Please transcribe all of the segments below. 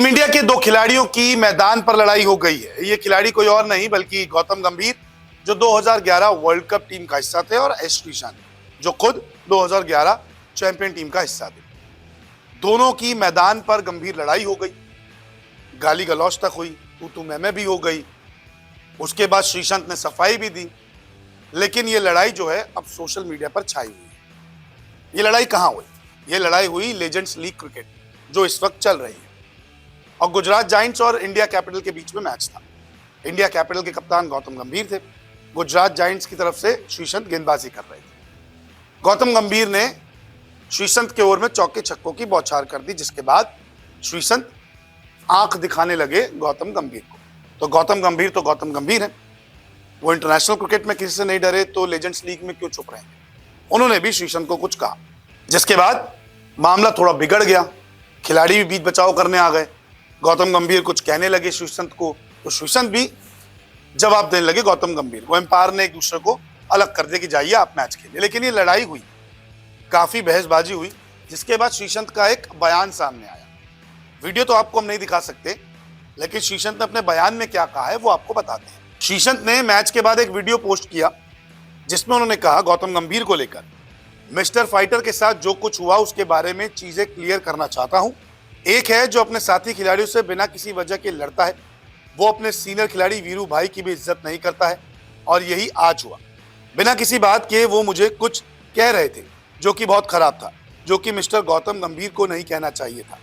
Team India के दो खिलाड़ियों की मैदान पर लड़ाई हो गई है। ये खिलाड़ी कोई और नहीं बल्कि गौतम गंभीर, जो 2011 वर्ल्ड कप टीम का हिस्सा थे, और एस श्रीशांत, जो खुद 2011 चैंपियन टीम का हिस्सा थे। दोनों की मैदान पर गंभीर लड़ाई हो गई, गाली गलौज तक हुई, तू मैं भी हो गई। उसके बाद श्रीशांत ने सफाई भी दी। लेकिन ये लड़ाई जो है अब सोशल मीडिया पर छाई हुई है। ये लड़ाई कहां हुई? ये लड़ाई हुई लेजेंड्स लीग क्रिकेट, जो इस वक्त चल रही है, और गुजरात जायंट्स और इंडिया कैपिटल के बीच में मैच था। इंडिया कैपिटल के कप्तान गौतम गंभीर थे, गुजरात जायंट्स की तरफ से श्रीशांत गेंदबाजी कर रहे थे। गौतम गंभीर ने श्रीशांत के ओवर में चौके छक्कों की बौछार कर दी, जिसके बाद श्रीशांत आंख दिखाने लगे गौतम गंभीर को। तो गौतम गंभीर है, वो इंटरनेशनल क्रिकेट में किसी से नहीं डरे, तो लेजेंड्स लीग में क्यों चुप रहे? उन्होंने भी श्रीशांत को कुछ कहा, जिसके बाद मामला थोड़ा बिगड़ गया। खिलाड़ी भी बीच बचाव करने आ गए। गौतम गंभीर कुछ कहने लगे श्रीशांत को, तो श्रीशांत भी जवाब देने लगे गौतम गंभीर को। एम्पायर ने एक दूसरे को अलग कर दिया कि जाइए आप मैच खेलिए। लेकिन ये लड़ाई हुई, काफी बहसबाजी हुई, जिसके बाद श्रीशांत का एक बयान सामने आया। वीडियो तो आपको हम नहीं दिखा सकते, लेकिन श्रीशांत ने अपने बयान में क्या कहा है वो आपको बताते हैं। श्रीशांत ने मैच के बाद एक वीडियो पोस्ट किया, जिसमें उन्होंने कहा गौतम गंभीर को लेकर, मिस्टर फाइटर के साथ जो कुछ हुआ उसके बारे में चीजें क्लियर करना चाहता हूं। एक है जो अपने साथी खिलाड़ियों से बिना किसी वजह के लड़ता है, वो अपने सीनियर खिलाड़ी वीरू भाई की भी इज्जत नहीं करता है, और यही आज हुआ। बिना किसी बात के वो मुझे कुछ कह रहे थे जो कि बहुत खराब था, जो कि मिस्टर गौतम गंभीर को नहीं कहना चाहिए था।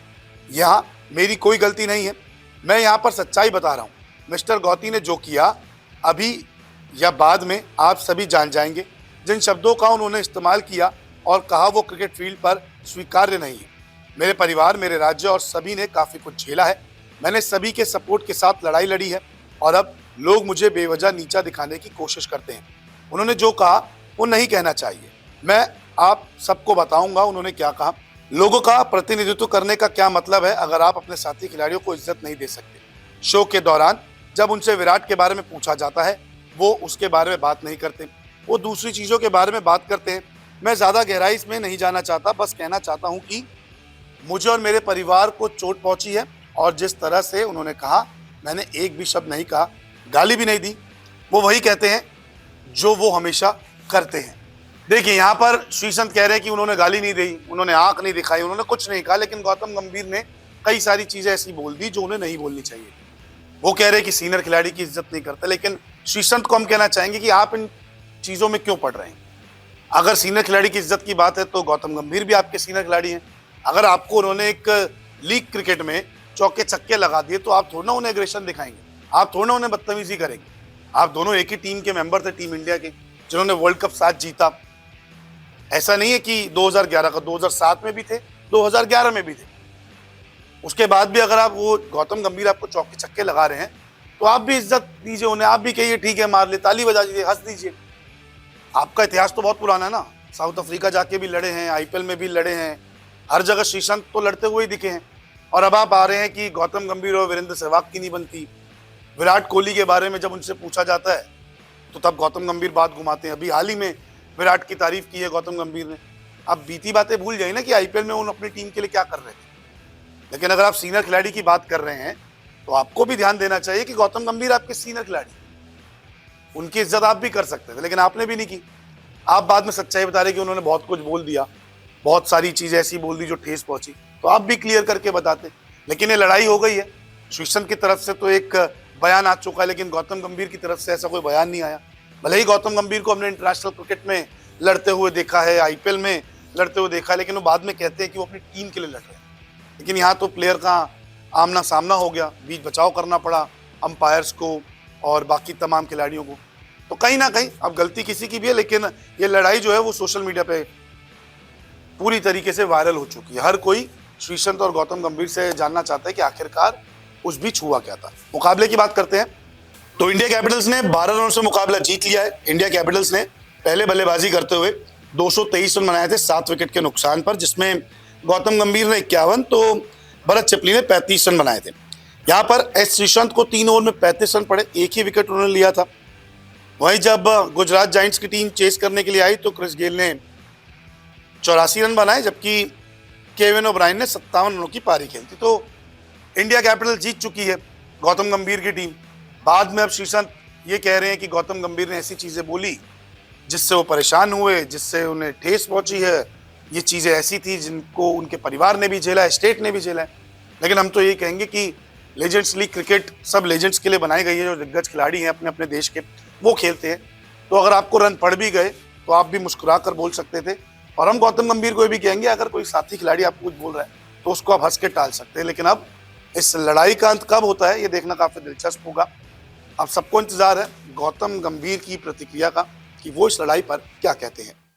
यहाँ मेरी कोई गलती नहीं है, मैं यहाँ पर सच्चाई बता रहा हूँ। मिस्टर गौती ने जो किया, अभी या बाद में आप सभी जान जाएंगे। जिन शब्दों का उन्होंने इस्तेमाल किया और कहा, वो क्रिकेट फील्ड पर स्वीकार्य नहीं है। मेरे परिवार, मेरे राज्य और सभी ने काफ़ी कुछ झेला है। मैंने सभी के सपोर्ट के साथ लड़ाई लड़ी है, और अब लोग मुझे बेवजह नीचा दिखाने की कोशिश करते हैं। उन्होंने जो कहा वो नहीं कहना चाहिए। मैं आप सबको बताऊंगा उन्होंने क्या कहा। लोगों का प्रतिनिधित्व करने का क्या मतलब है अगर आप अपने साथी खिलाड़ियों को इज्जत नहीं दे सकते? शो के दौरान जब उनसे विराट के बारे में पूछा जाता है, वो उसके बारे में बात नहीं करते, वो दूसरी चीज़ों के बारे में बात करते हैं। मैं ज़्यादा गहराई इसमें नहीं जाना चाहता, बस कहना चाहता हूँ कि मुझे और मेरे परिवार को चोट पहुंची है, और जिस तरह से उन्होंने कहा, मैंने एक भी शब्द नहीं कहा, गाली भी नहीं दी। वो वही कहते हैं जो वो हमेशा करते हैं। देखिए, यहाँ पर श्रीशांत कह रहे हैं कि उन्होंने गाली नहीं दी, उन्होंने आंख नहीं दिखाई, उन्होंने कुछ नहीं कहा, लेकिन गौतम गंभीर ने कई सारी चीज़ें ऐसी बोल दी जो उन्हें नहीं बोलनी चाहिए। वो कह रहे हैं कि सीनियर खिलाड़ी की इज्जत नहीं करते, लेकिन श्रीशांत को हम कहना चाहेंगे कि आप इन चीज़ों में क्यों पड़ रहे हैं? अगर सीनियर खिलाड़ी की इज्जत की बात है तो गौतम गंभीर भी आपके सीनियर खिलाड़ी हैं। अगर आपको उन्होंने एक लीग क्रिकेट में चौके छक्के लगा दिए, तो आप थोड़ा ना उन्हें एग्रेशन दिखाएंगे, आप थोड़ा ना उन्हें बदतमीजी करेंगे। आप दोनों एक ही टीम के मेंबर थे, टीम इंडिया के, जिन्होंने वर्ल्ड कप साथ जीता। ऐसा नहीं है कि 2011 का, 2007 में भी थे, 2011 में भी थे। उसके बाद भी अगर आप वो गौतम गंभीर आपको चौके छक्के लगा रहे हैं, तो आप भी इज्जत दीजिए उन्हें, आप भी कहिए ठीक है, मार ले, ताली बजा दीजिए, हंस दीजिए। आपका इतिहास तो बहुत पुराना है ना, साउथ अफ्रीका जाके भी लड़े हैं, आईपीएल में भी लड़े हैं, हर जगह श्रीशांत तो लड़ते हुए ही दिखे हैं। और अब आप आ रहे हैं कि गौतम गंभीर और वीरेंद्र सहवाग की नहीं बनती। विराट कोहली के बारे में जब उनसे पूछा जाता है, तो तब गौतम गंभीर बात घुमाते हैं। अभी हाल ही में विराट की तारीफ की है गौतम गंभीर ने। अब बीती बातें भूल जाइए ना कि आईपीएल में उन्होंने अपनी टीम के लिए क्या कर रहे थे। लेकिन अगर आप सीनियर खिलाड़ी की बात कर रहे हैं, तो आपको भी ध्यान देना चाहिए कि गौतम गंभीर आपके सीनियर खिलाड़ी, उनकी इज्जत आप भी कर सकते थे, लेकिन आपने भी नहीं की। आप बाद में सच्चाई बता रहे कि उन्होंने बहुत कुछ बोल दिया, बहुत सारी चीज़ें ऐसी बोल दी जो ठेस पहुंची, तो आप भी क्लियर करके बताते। लेकिन ये लड़ाई हो गई है। श्रीशांत की तरफ से तो एक बयान आ चुका है, लेकिन गौतम गंभीर की तरफ से ऐसा कोई बयान नहीं आया। भले ही गौतम गंभीर को हमने इंटरनेशनल क्रिकेट में लड़ते हुए देखा है, आईपीएल में लड़ते हुए देखा है, लेकिन वो बाद में कहते हैं कि वो अपनी टीम के लिए लड़ रहे हैं। लेकिन यहाँ तो प्लेयर का आमना सामना हो गया, बीच बचाव करना पड़ा अंपायर्स को और बाकी तमाम खिलाड़ियों को। तो कहीं ना कहीं अब गलती किसी की भी है, लेकिन ये लड़ाई जो है वो सोशल मीडिया पे पूरी तरीके से वायरल हो चुकी है। हर कोई श्रीशांत और गौतम गंभीर से जानना चाहता है कि आखिरकार उस बीच हुआ क्या था। मुकाबले की बात करते हैं तो इंडिया कैपिटल्स ने 12 रनों से मुकाबला जीत लिया है। इंडिया कैपिटल्स ने पहले बल्लेबाजी करते हुए 223 रन बनाए थे 7 विकेट के नुकसान पर, जिसमें गौतम गंभीर ने 51 तो भरत चिपली ने 35 रन बनाए थे। यहाँ पर एस श्रीशांत को 3 ओवर में 35 रन पड़े, एक ही विकेट उन्होंने लिया था। वहीं जब गुजरात जायंट्स की टीम चेस करने के लिए आई तो क्रिस गेल ने 84 रन बनाए, जबकि केविन ओब्रायन ने 57 रनों की पारी खेली थी। तो इंडिया कैपिटल जीत चुकी है गौतम गंभीर की टीम। बाद में अब श्रीसंत ये कह रहे हैं कि गौतम गंभीर ने ऐसी चीजें बोली जिससे वो परेशान हुए, जिससे उन्हें ठेस पहुंची है। ये चीजें ऐसी थी जिनको उनके परिवार ने भी झेला है, स्टेट ने भी झेला है। लेकिन हम तो ये कहेंगे कि लेजेंड्स लीग क्रिकेट सब लेजेंड्स के लिए बनाई गई है। जो दिग्गज खिलाड़ी हैं अपने अपने देश के, वो खेलते हैं। तो अगर आपको रन पड़ भी गए तो आप भी मुस्कुरा कर बोल सकते थे। और हम गौतम गंभीर को भी कहेंगे, अगर कोई साथी खिलाड़ी आपको कुछ बोल रहा है तो उसको आप हंस के टाल सकते हैं। लेकिन अब इस लड़ाई का अंत कब होता है ये देखना काफी दिलचस्प होगा। अब सबको इंतजार है गौतम गंभीर की प्रतिक्रिया का कि वो इस लड़ाई पर क्या कहते हैं।